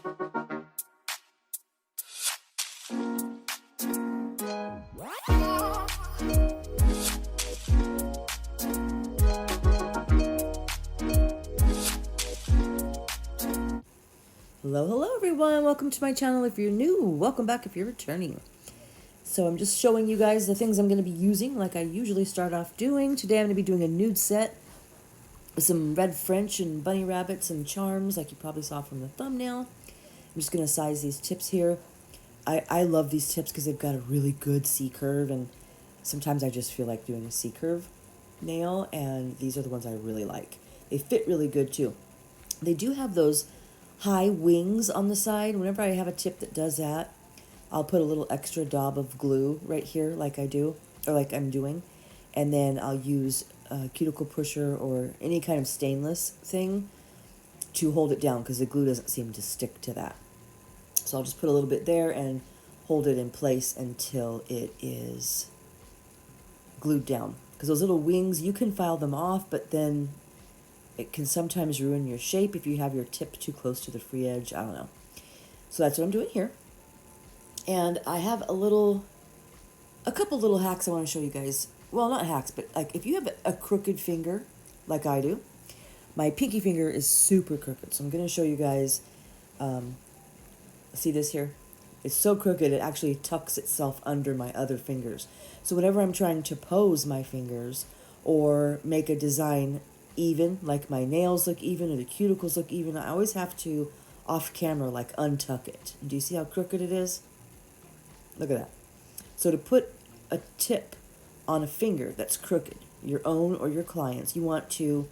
Hello everyone, welcome to my channel. If you're new, welcome back if you're returning. So I'm just showing you guys the things I'm going to be using like I usually start off doing. Today I'm going to be doing a nude set with some red French and bunny rabbits and charms like you probably saw from the thumbnail. I'm just going to size these tips here. I love these tips because they've got a really good C-curve, and sometimes I just feel like doing a C-curve nail, and these are the ones I really like. They fit really good too. They do have those high wings on the side. Whenever I have a tip that does that, I'll put a little extra daub of glue right here like I do, or like I'm doing, and then I'll use a cuticle pusher or any kind of stainless thing to hold it down because the glue doesn't seem to stick to that. So I'll just put a little bit there and hold it in place until it is glued down. Because those little wings, you can file them off, but then it can sometimes ruin your shape if you have your tip too close to the free edge. I don't know. So that's what I'm doing here. And I have a couple little hacks I want to show you guys. Well, not hacks, but like if you have a crooked finger, like I do, my pinky finger is super crooked. So I'm going to show you guys, see this here? It's so crooked, it actually tucks itself under my other fingers. So whenever I'm trying to pose my fingers or make a design even, like my nails look even or the cuticles look even, I always have to, off camera, like untuck it. Do you see how crooked it is? Look at that. So to put a tip on a finger that's crooked, your own or your client's, you want to,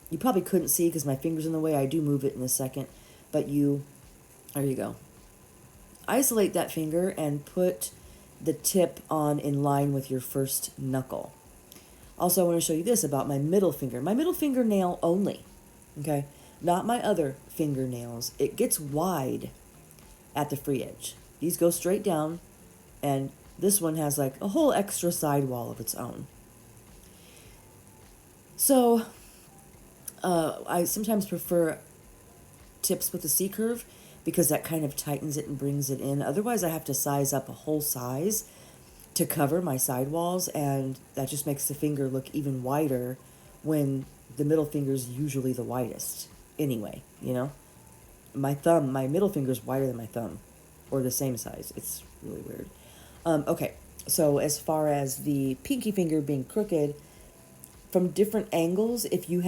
you probably couldn't see because my finger's in the way, I do move it in a second, but there you go. Isolate that finger and put the tip on in line with your first knuckle. Also, I want to show you this about my middle finger. My middle fingernail only, okay? Not my other fingernails. It gets wide at the free edge. These go straight down, and this one has like a whole extra sidewall of its own. So, I sometimes prefer tips with a C-curve because that kind of tightens it and brings it in. Otherwise, I have to size up a whole size to cover my sidewalls, and that just makes the finger look even wider when the middle finger is usually the widest anyway, you know? My middle finger is wider than my thumb, or the same size. It's really weird. Okay, so as far as the pinky finger being crooked, from different angles, if you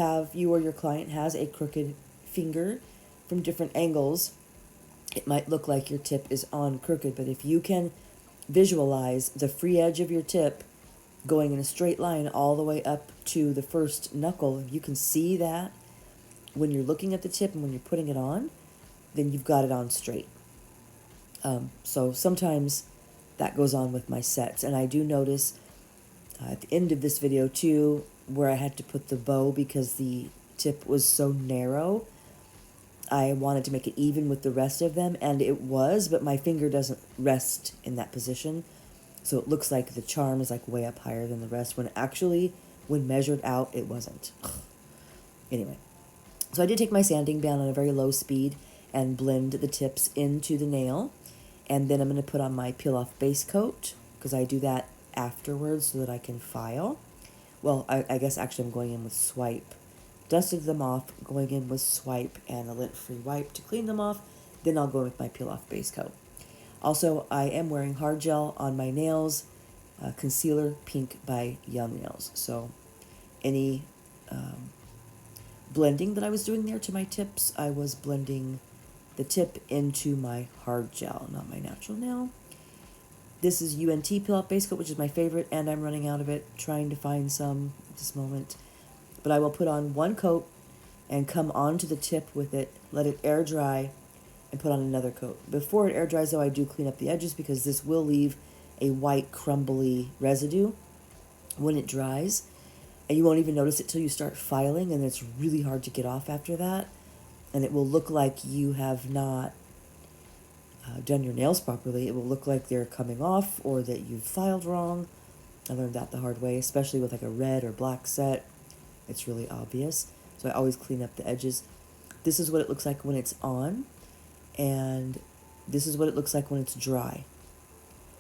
or your client has a crooked finger, from different angles, it might look like your tip is on crooked, but if you can visualize the free edge of your tip going in a straight line all the way up to the first knuckle, if you can see that when you're looking at the tip and when you're putting it on, then you've got it on straight. So sometimes that goes on with my sets, and I do notice at the end of this video too, where I had to put the bow because the tip was so narrow, I wanted to make it even with the rest of them, and it was, but my finger doesn't rest in that position. So it looks like the charm is like way up higher than the rest, when actually, when measured out, it wasn't. Anyway, so I did take my sanding down on a very low speed and blend the tips into the nail. And then I'm going to put on my peel-off base coat, because I do that afterwards so that I can file. Well, I guess actually I'm going in with swipe. Dusted them off, going in with swipe and a lint-free wipe to clean them off. Then I'll go with my peel-off base coat. Also, I am wearing hard gel on my nails, concealer pink by Young Nails. So any blending that I was doing there to my tips, I was blending the tip into my hard gel, not my natural nail. This is UNT peel-off base coat, which is my favorite, and I'm running out of it, trying to find some at this moment. But I will put on one coat and come onto the tip with it, let it air dry, and put on another coat. Before it air dries, though, I do clean up the edges because this will leave a white, crumbly residue when it dries. And you won't even notice it till you start filing, and it's really hard to get off after that. And it will look like you have not done your nails properly. It will look like they're coming off or that you've filed wrong. I learned that the hard way, especially with like a red or black set. It's really obvious. So I always clean up the edges. This is what it looks like when it's on. And this is what it looks like when it's dry.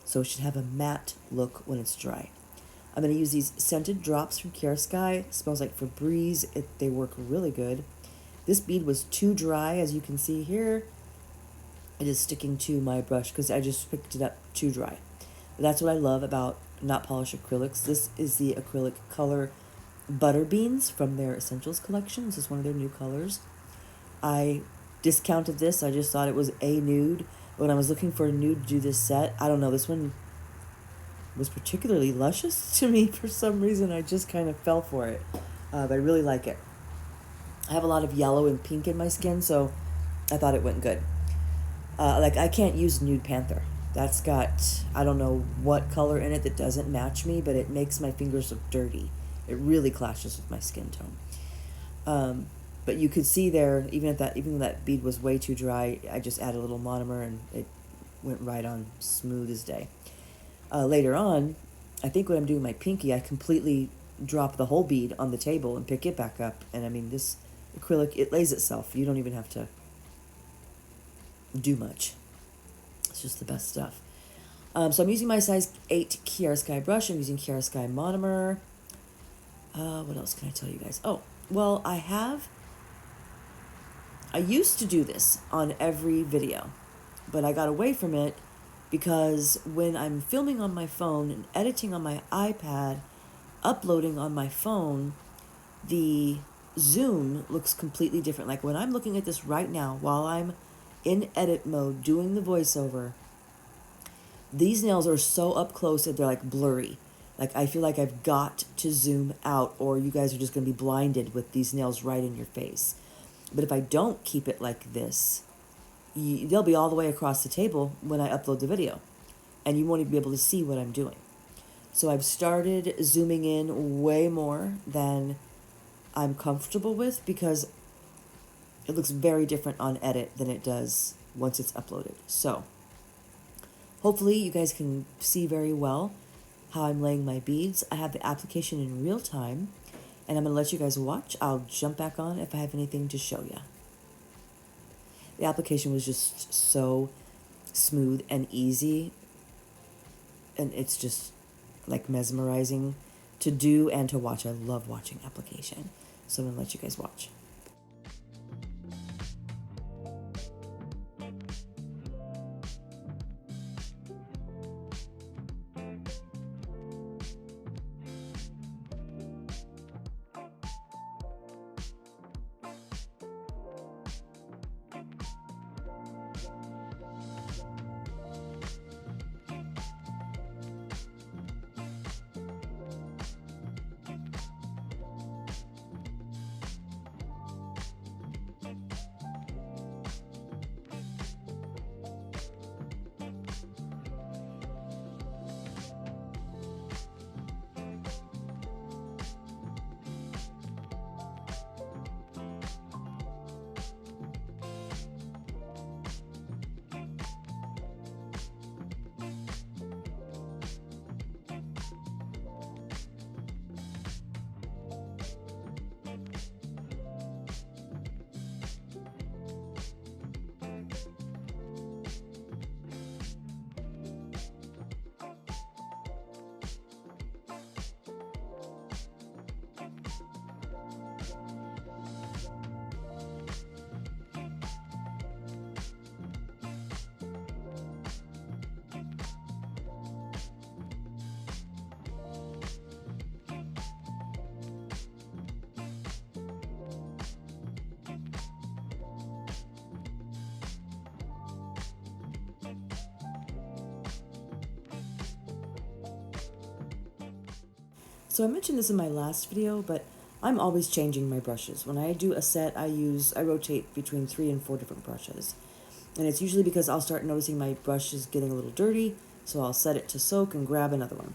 So it should have a matte look when it's dry. I'm going to use these scented drops from Chiaroscuro. Smells like Febreze. They work really good. This bead was too dry, as you can see here. It is sticking to my brush because I just picked it up too dry. But that's what I love about Not Polished acrylics. This is the acrylic color Butter Beans from their Essentials collection. This is one of their new colors. I discounted this. I just thought it was a nude. When I was looking for a nude to do this set, I don't know, this one was particularly luscious to me for some reason. I just kind of fell for it. But I really like it. I have a lot of yellow and pink in my skin, so I thought it went good. Like, I can't use Nude Panther. That's got, I don't know what color in it that doesn't match me, but it makes my fingers look dirty. It really clashes with my skin tone. But you could see there, even though that bead was way too dry, I just added a little monomer and it went right on smooth as day. Later on, I think when I'm doing my pinky, I completely drop the whole bead on the table and pick it back up. And I mean, this acrylic, it lays itself. You don't even have to do much. It's just the best stuff. So I'm using my size 8 Chiaroscuro brush. I'm using Chiaroscuro monomer. What else can I tell you guys? Oh, well, I used to do this on every video, but I got away from it because when I'm filming on my phone and editing on my iPad, uploading on my phone, the zoom looks completely different. Like when I'm looking at this right now while I'm in edit mode doing the voiceover, these nails are so up close that they're like blurry. Like I feel like I've got to zoom out or you guys are just going to be blinded with these nails right in your face. But if I don't keep it like this, they'll be all the way across the table when I upload the video. And you won't even be able to see what I'm doing. So I've started zooming in way more than I'm comfortable with because it looks very different on edit than it does once it's uploaded. So hopefully you guys can see very well how I'm laying my beads. I have the application in real time and I'm going to let you guys watch. I'll jump back on if I have anything to show you. The application was just so smooth and easy, and it's just like mesmerizing to do and to watch. I love watching application, so I'm gonna let you guys watch. So I mentioned this in my last video, but I'm always changing my brushes. When I do a set, I rotate between 3 and 4 different brushes. And it's usually because I'll start noticing my brush is getting a little dirty, so I'll set it to soak and grab another one.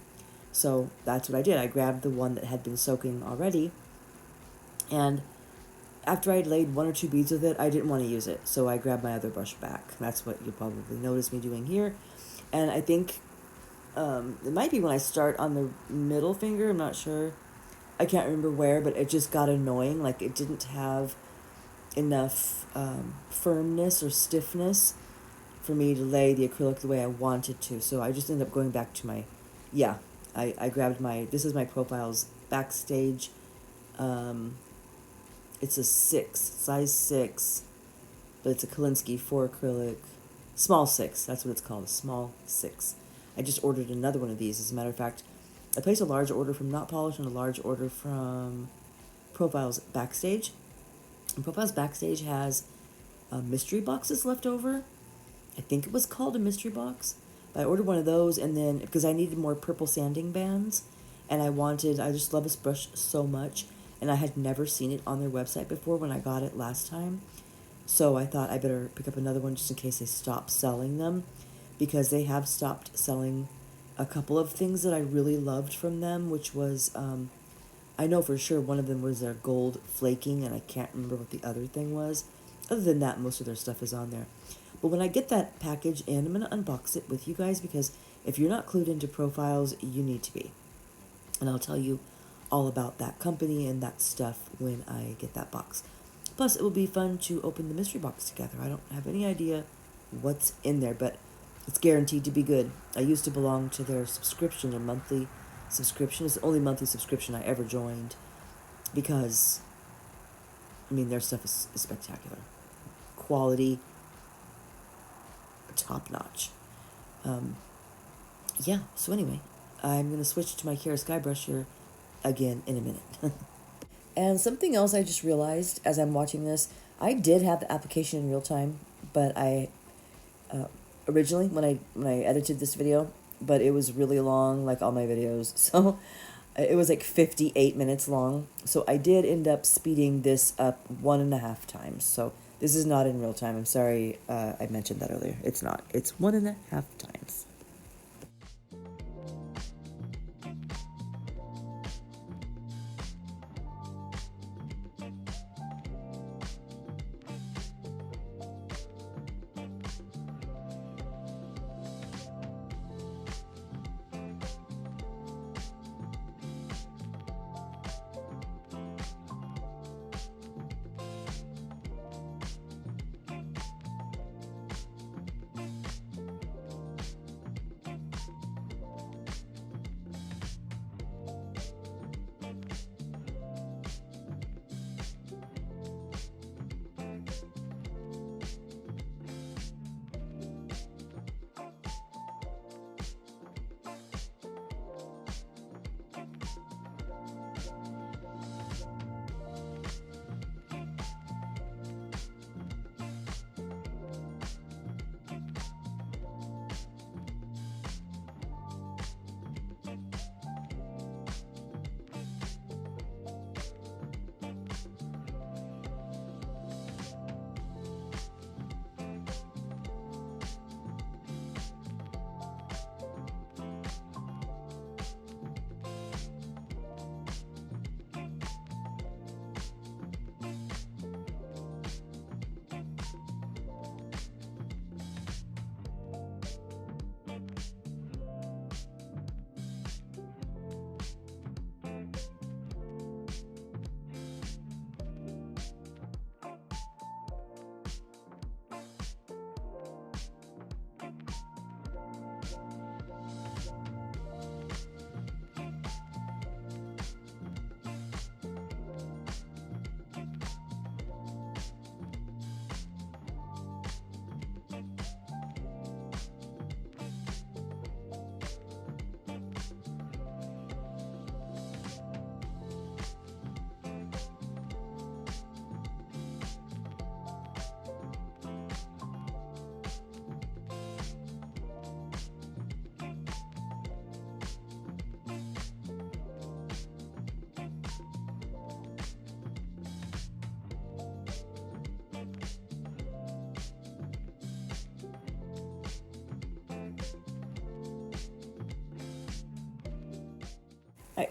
So that's what I did. I grabbed the one that had been soaking already, and after I'd laid 1 or 2 beads with it, I didn't want to use it, so I grabbed my other brush back. That's what you'll probably notice me doing here. And I think it might be when I start on the middle finger, I'm not sure. I can't remember where, but it just got annoying. Like it didn't have enough firmness or stiffness for me to lay the acrylic the way I wanted to. So I just ended up going back to my, yeah, I grabbed my, this is my Profiles Backstage. Um, it's a 6, size 6, but it's a Kolinsky 4 acrylic, small 6, that's what it's called, a small 6. I just ordered another one of these. As a matter of fact, I placed a large order from Not Polish and a large order from Profiles Backstage. And Profiles Backstage has mystery boxes left over. I think it was called a mystery box. But I ordered one of those, and then because I needed more purple sanding bands, and I just love this brush so much, and I had never seen it on their website before when I got it last time. So I thought I better pick up another one just in case they stop selling them, because they have stopped selling a couple of things that I really loved from them, which was, I know for sure one of them was their gold flaking, and I can't remember what the other thing was. Other than that, most of their stuff is on there. But when I get that package in, I'm going to unbox it with you guys, because if you're not clued into Profiles, you need to be. And I'll tell you all about that company and that stuff when I get that box. Plus, it will be fun to open the mystery box together. I don't have any idea what's in there, but it's guaranteed to be good. I used to belong to their subscription, their monthly subscription. It's the only monthly subscription I ever joined, because, I mean, their stuff is spectacular. Quality, top notch. Yeah, so anyway, I'm going to switch to my Kara Sky brush here again in a minute. And something else I just realized as I'm watching this, I did have the application in real time, but I originally when I edited this video, but it was really long, like all my videos, so it was like 58 minutes long. So I did end up speeding this up 1.5 times. So this is not in real time. I'm sorry, I mentioned that earlier. It's not. It's 1.5 times.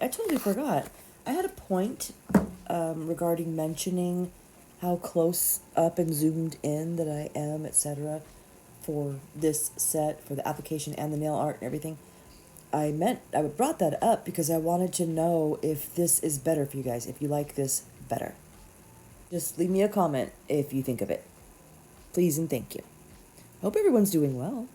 I totally forgot. I had a point regarding mentioning how close up and zoomed in that I am, etc., for this set, for the application and the nail art and everything. I brought that up because I wanted to know if this is better for you guys, if you like this better. Just leave me a comment if you think of it. Please and thank you. Hope everyone's doing well.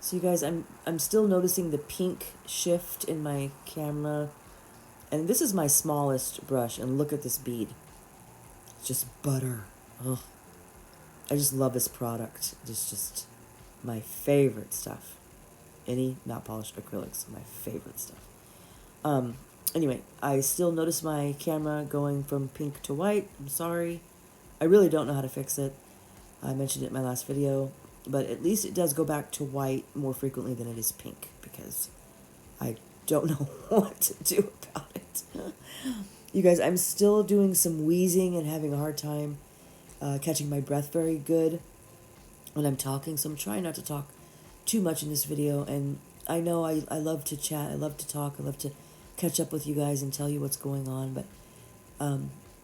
So you guys, I'm still noticing the pink shift in my camera. And this is my smallest brush, and look at this bead. It's just butter. Ugh. I just love this product. It's just my favorite stuff. Any not polished acrylics, my favorite stuff. Anyway, I still notice my camera going from pink to white. I'm sorry. I really don't know how to fix it. I mentioned it in my last video, but at least it does go back to white more frequently than it is pink, because I don't know what to do about it. You guys, I'm still doing some wheezing and having a hard time catching my breath very good when I'm talking, so I'm trying not to talk too much in this video. And I know I love to chat, I love to talk, I love to catch up with you guys and tell you what's going on, but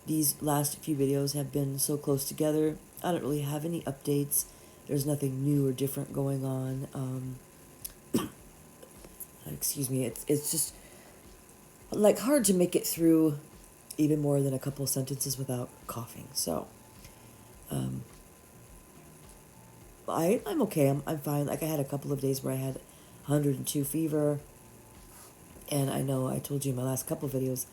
these last few videos have been so close together. I don't really have any updates. There's nothing new or different going on. Excuse me, it's just like hard to make it through even more than a couple sentences without coughing. So I'm okay. I'm fine. Like, I had a couple of days where I had 102 fever, and I know I told you in my last couple of videos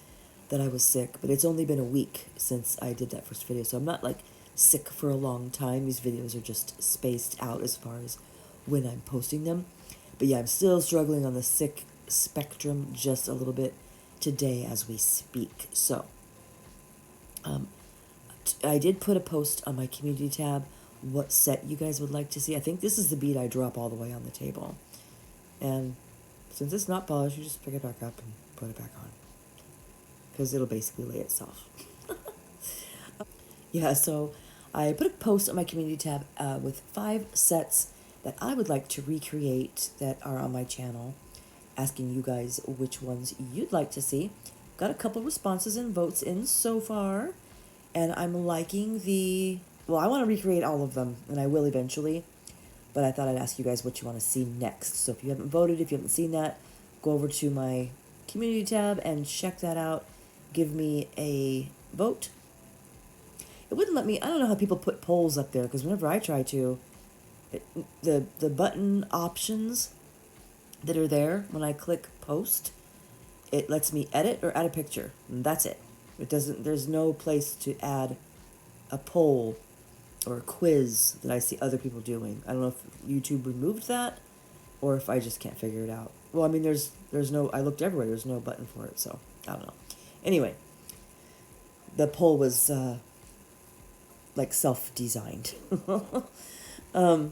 that I was sick, but it's only been a week since I did that first video, so I'm not like sick for a long time. These videos are just spaced out as far as when I'm posting them. But yeah, I'm still struggling on the sick spectrum just a little bit today as we speak. So I did put a post on my community tab what set you guys would like to see. I think this is the bead I drop all the way on the table. And since it's not polished, you just pick it back up and put it back on, because it'll basically lay itself. Yeah, so I put a post on my community tab with 5 sets that I would like to recreate that are on my channel, asking you guys which ones you'd like to see. Got a couple responses and votes in so far, and I'm liking well, I want to recreate all of them, and I will eventually, but I thought I'd ask you guys what you want to see next. So if you haven't voted, if you haven't seen that, go over to my community tab and check that out. Give me a vote. It wouldn't let me. I don't know how people put polls up there because whenever I try to, it, the button options that are there when I click post, it lets me edit or add a picture, and that's it. It doesn't. There's no place to add a poll or a quiz that I see other people doing. I don't know if YouTube removed that or if I just can't figure it out. Well, I mean, there's no. I looked everywhere. There's no button for it, so I don't know. Anyway, the poll was like self-designed. I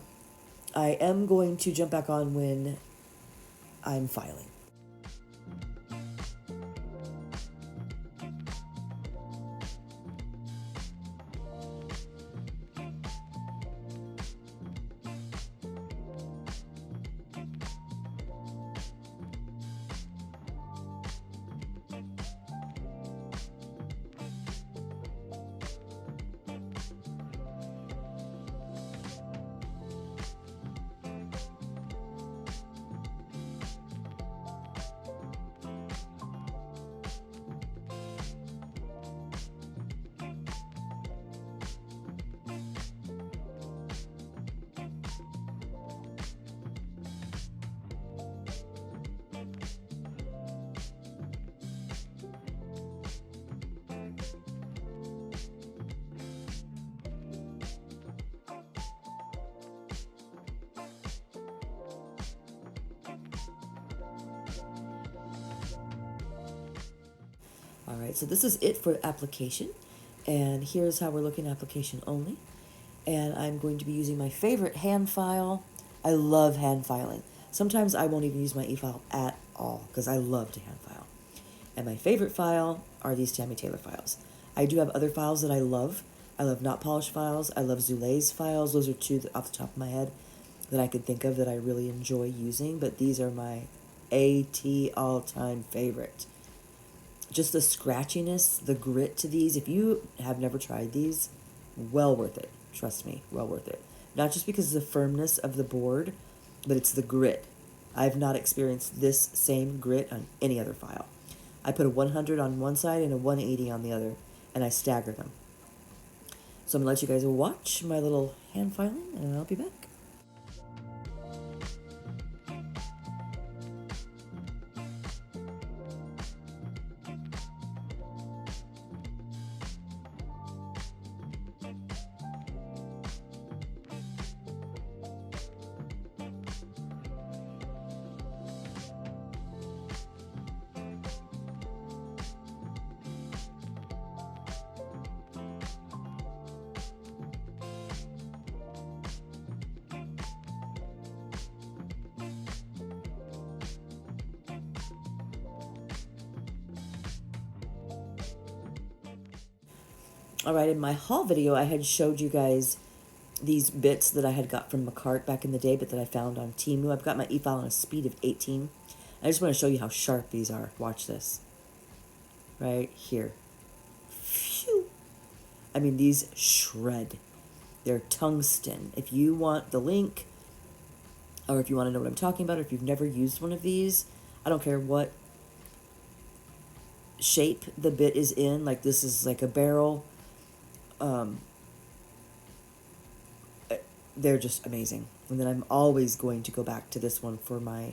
am going to jump back on when I'm filing. All right, so this is it for application. And here's how we're looking at application only. And I'm going to be using my favorite hand file. I love hand filing. Sometimes I won't even use my e-file at all because I love to hand file. And my favorite file are these Tammy Taylor files. I do have other files that I love. I love Not Polished files. I love Zule's files. Those are two that, off the top of my head that I could think of that I really enjoy using. But these are my AT all-time favorite. Just the scratchiness, the grit to these. If you have never tried these, well worth it. Trust me, well worth it. Not just because of the firmness of the board, but it's the grit. I've not experienced this same grit on any other file. I put a 100 on one side and a 180 on the other, and I stagger them. So I'm going to let you guys watch my little hand filing, and I'll be back. All right, in my haul video, I had showed you guys these bits that I had got from McCart back in the day, but that I found on Temu. I've got my e-file on a speed of 18. I just want to show you how sharp these are. Watch this. Right here. Phew. I mean, these shred. They're tungsten. If you want the link, or if you want to know what I'm talking about, or if you've never used one of these, I don't care what shape the bit is in. Like this is like a barrel. They're just amazing. And then I'm always going to go back to this one for my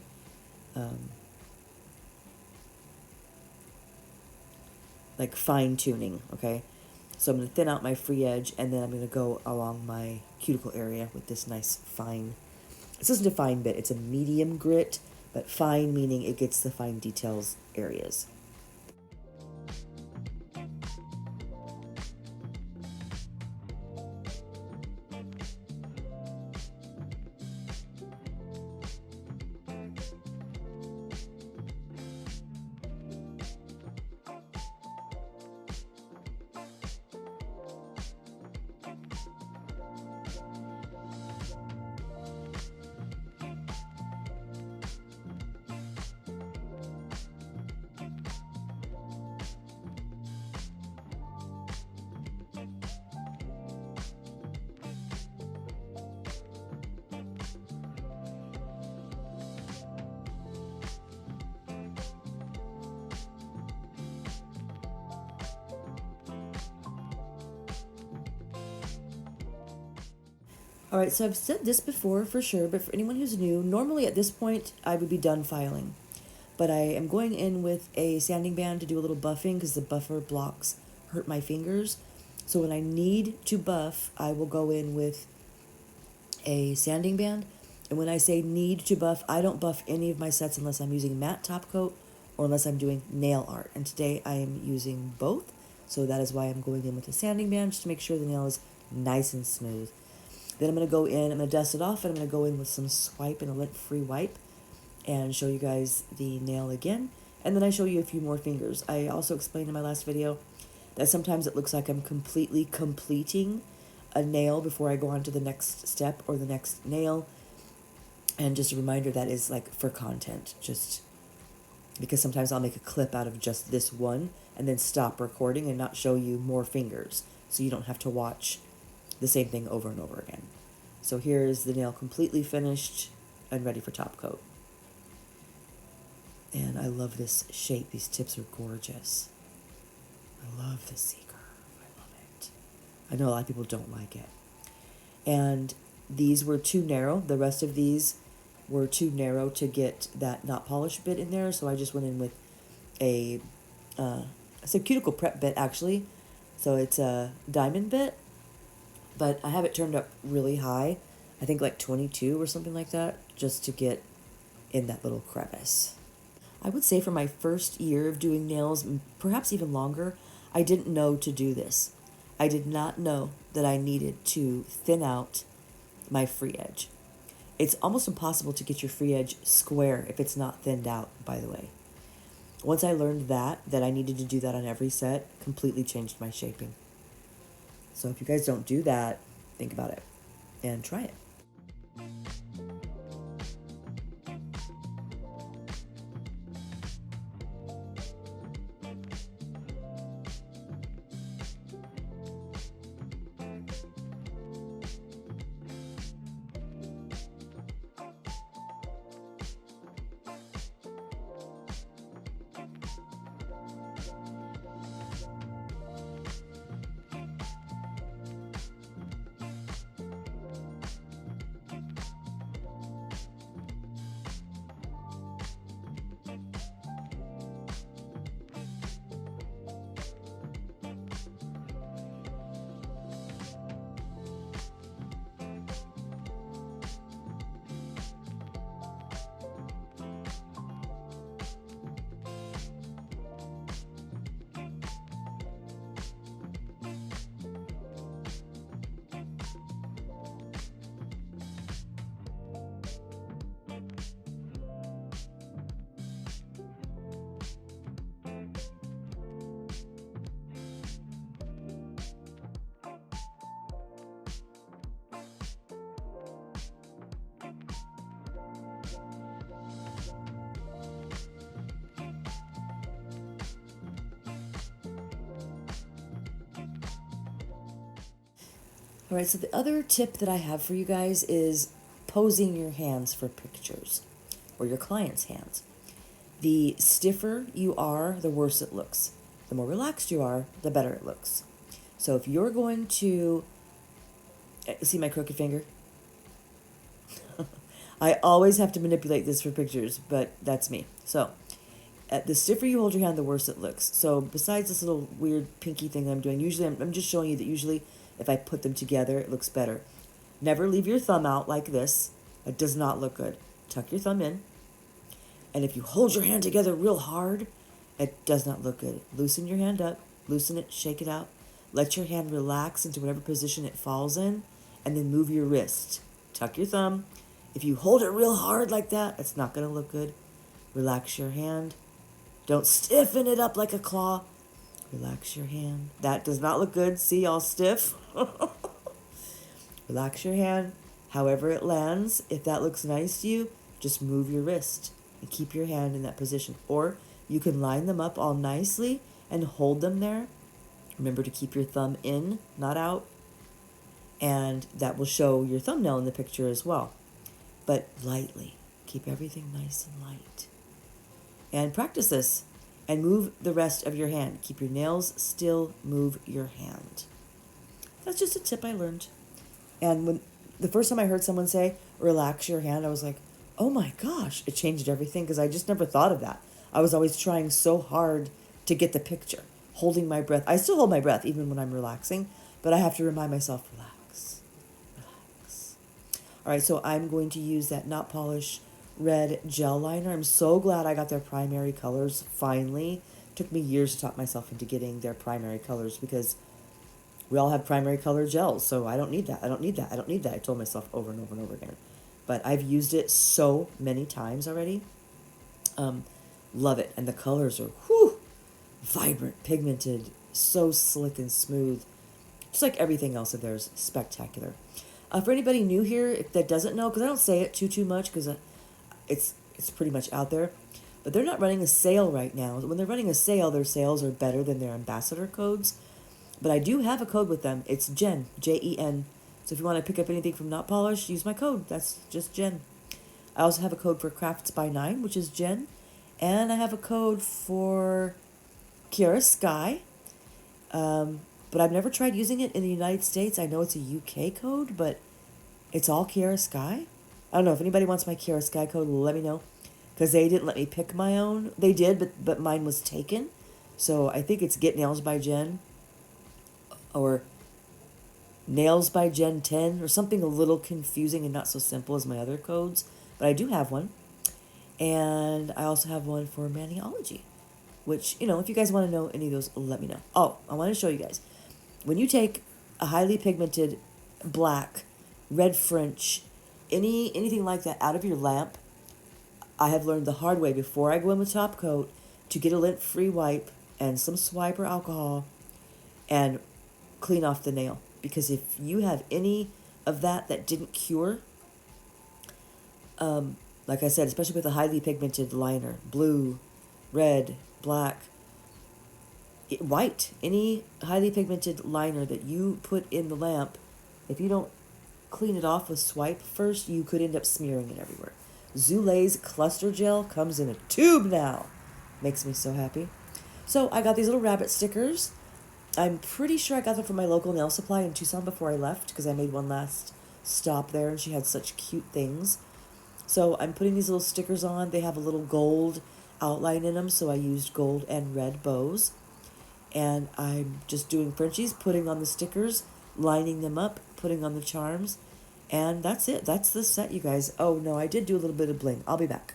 like fine tuning, okay? So I'm going to thin out my free edge, and then I'm going to go along my cuticle area with this nice fine. This isn't a fine bit, it's a medium grit, but fine meaning it gets the fine details areas. All right, so I've said this before for sure, but for anyone who's new, normally at this point I would be done filing. But I am going in with a sanding band to do a little buffing because the buffer blocks hurt my fingers. So when I need to buff, I will go in with a sanding band. And when I say need to buff, I don't buff any of my sets unless I'm using matte top coat or unless I'm doing nail art. And today I am using both. So that is why I'm going in with a sanding band, just to make sure the nail is nice and smooth. Then I'm going to go in, I'm going to dust it off, and I'm going to go in with some swipe and a lint-free wipe and show you guys the nail again. And then I show you a few more fingers. I also explained in my last video that sometimes it looks like I'm completely completing a nail before I go on to the next step or the next nail. And just a reminder, that is like for content, just because sometimes I'll make a clip out of just this one and then stop recording and not show you more fingers, so you don't have to watch the same thing over and over again. So here's the nail completely finished and ready for top coat. And I love this shape. These tips are gorgeous. I love the C curve. I love it. I know a lot of people don't like it. And these were too narrow. The rest of these were too narrow to get that not polished bit in there. So I just went in with it's a cuticle prep bit actually. So it's a diamond bit, but I have it turned up really high. I think like 22 or something like that, just to get in that little crevice. I would say for my first year of doing nails, perhaps even longer, I didn't know to do this. I did not know that I needed to thin out my free edge. It's almost impossible to get your free edge square if it's not thinned out, by the way. Once I learned that I needed to do that on every set, completely changed my shaping. So if you guys don't do that, think about it and try it. All right, so the other tip that I have for you guys is posing your hands for pictures, or your client's hands. The stiffer you are, the worse it looks. The more relaxed you are, the better it looks. So if you're going to, see my crooked finger? I always have to manipulate this for pictures, but that's me. So the stiffer you hold your hand, the worse it looks. So besides this little weird pinky thing that I'm doing, usually I'm just showing you that usually if I put them together, it looks better. Never leave your thumb out like this. It does not look good. Tuck your thumb in. And if you hold your hand together real hard, it does not look good. Loosen your hand up. Loosen it. Shake it out. Let your hand relax into whatever position it falls in. And then move your wrist. Tuck your thumb. If you hold it real hard like that, it's not going to look good. Relax your hand. Don't stiffen it up like a claw. Relax your hand. That does not look good. See, all stiff. Relax your hand. However it lands, if that looks nice to you, just move your wrist and keep your hand in that position. Or you can line them up all nicely and hold them there. Remember to keep your thumb in, not out. And that will show your thumbnail in the picture as well. But lightly. Keep everything nice and light. And practice this. And move the rest of your hand. Keep your nails still, move your hand. That's just a tip I learned. And when the first time I heard someone say, relax your hand, I was like, oh my gosh, it changed everything because I just never thought of that. I was always trying so hard to get the picture, holding my breath. I still hold my breath even when I'm relaxing, but I have to remind myself, relax, relax. All right, so I'm going to use that Not Polish red gel liner. I'm so glad I got their primary colors finally. It took me years to talk myself into getting their primary colors because we all have primary color gels, so I don't need that. I don't need that. I don't need that. I told myself over and over and over again. But I've used it so many times already. Love it. And the colors are whew, vibrant, pigmented, so slick and smooth. Just like everything else of theirs, spectacular. For anybody new here that doesn't know, because I don't say it too much because it's pretty much out there, but they're not running a sale right now. When they're running a sale, their sales are better than their ambassador codes. But I do have a code with them. It's Jen, Jen. So if you want to pick up anything from Not Polish, use my code. That's just Jen. I also have a code for Crafts by 9, which is Jen. And I have a code for Kiara Sky. But I've never tried using it in the United States. I know it's a UK code, but it's all Kiara Sky. I don't know. If anybody wants my Kiara Sky code, let me know. Because they didn't let me pick my own. They did, but mine was taken. So I think it's Get Nails by Jen. Or Nails by Gen 10, or something a little confusing and not so simple as my other codes. But I do have one. And I also have one for Maniology, which, if you guys want to know any of those, let me know. Oh, I want to show you guys. When you take a highly pigmented black, red French, anything like that out of your lamp, I have learned the hard way before I go in with top coat to get a lint-free wipe and some swipe or alcohol and clean off the nail. Because if you have any of that didn't cure, like I said, especially with a highly pigmented liner, blue, red, black, white, any highly pigmented liner that you put in the lamp, if you don't clean it off with swipe first, you could end up smearing it everywhere. Zulay's cluster gel comes in a tube now. Makes me so happy. So I got these little rabbit stickers. I'm pretty sure I got them from my local nail supply in Tucson before I left because I made one last stop there and she had such cute things. So I'm putting these little stickers on. They have a little gold outline in them, so I used gold and red bows. And I'm just doing Frenchies, putting on the stickers, lining them up, putting on the charms. And that's it. That's the set, you guys. Oh, no, I did do a little bit of bling. I'll be back.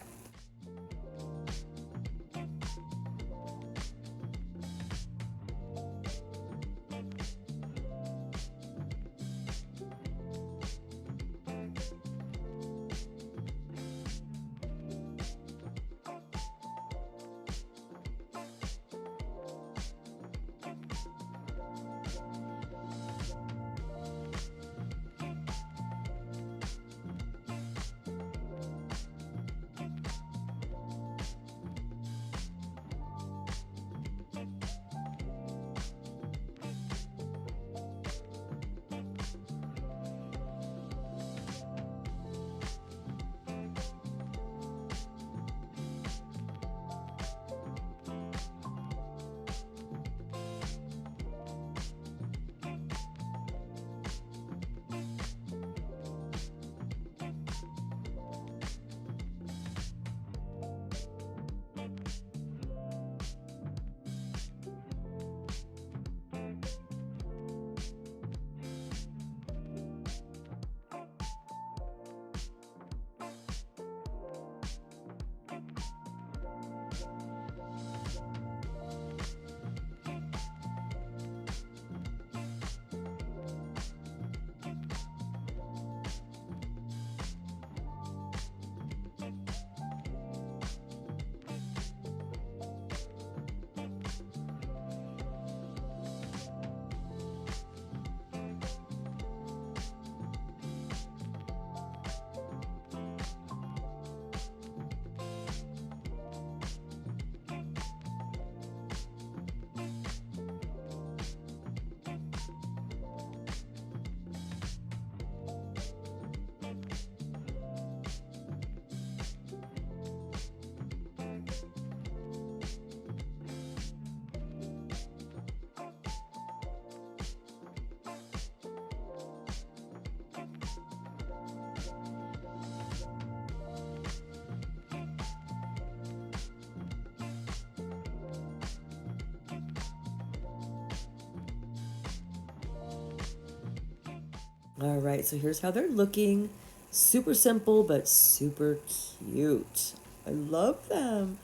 All right, so here's how they're looking. Super simple, but super cute. I love them.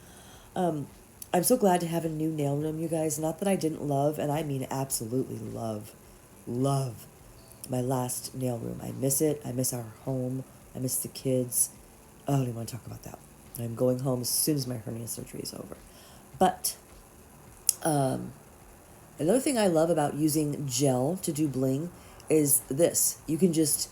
Um, I'm so glad to have a new nail room, you guys. Not that I didn't love, and I mean absolutely love my last nail room. I miss it. I miss our home. I miss the kids. Oh, I don't even want to talk about that. I'm going home as soon as my hernia surgery is over. But um, another thing I love about using gel to do bling is this. You can just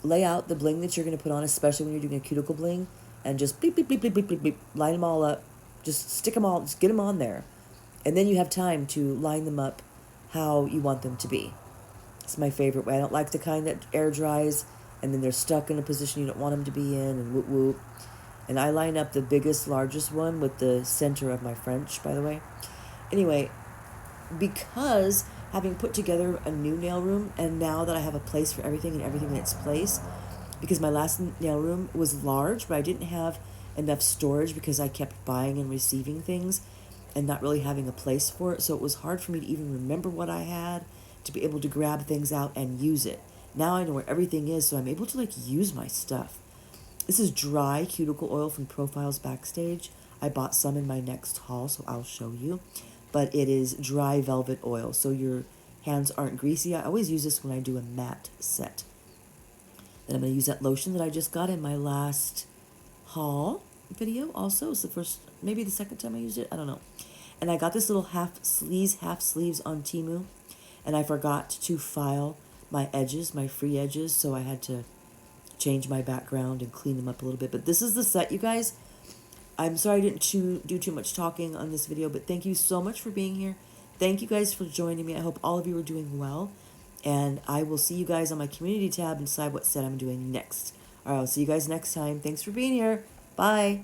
lay out the bling that you're going to put on, especially when you're doing a cuticle bling, and just bleep, bleep, bleep, bleep, bleep, bleep, bleep, line them all up. Just stick them all, just get them on there. And then you have time to line them up how you want them to be. It's my favorite way. I don't like the kind that air dries and then they're stuck in a position you don't want them to be in and whoop whoop. And I line up the biggest, largest one with the center of my French, by the way. Anyway, because having put together a new nail room and now that I have a place for everything and everything in its place, because my last nail room was large, but I didn't have enough storage because I kept buying and receiving things and not really having a place for it. So it was hard for me to even remember what I had, to be able to grab things out and use it. Now I know where everything is, so I'm able to use my stuff. This is dry cuticle oil from Profiles Backstage. I bought some in my next haul, so I'll show you. But it is dry velvet oil, so your hands aren't greasy. I always use this when I do a matte set. Then I'm going to use that lotion that I just got in my last haul video also. It's the first, maybe the second time I used it. I don't know. And I got this little half sleeves on Temu. And I forgot to file my edges, my free edges. So I had to change my background and clean them up a little bit. But this is the set, you guys. I'm sorry I didn't do too much talking on this video. But thank you so much for being here. Thank you guys for joining me. I hope all of you are doing well. And I will see you guys on my community tab and decide what set I'm doing next. All right, I'll see you guys next time. Thanks for being here. Bye.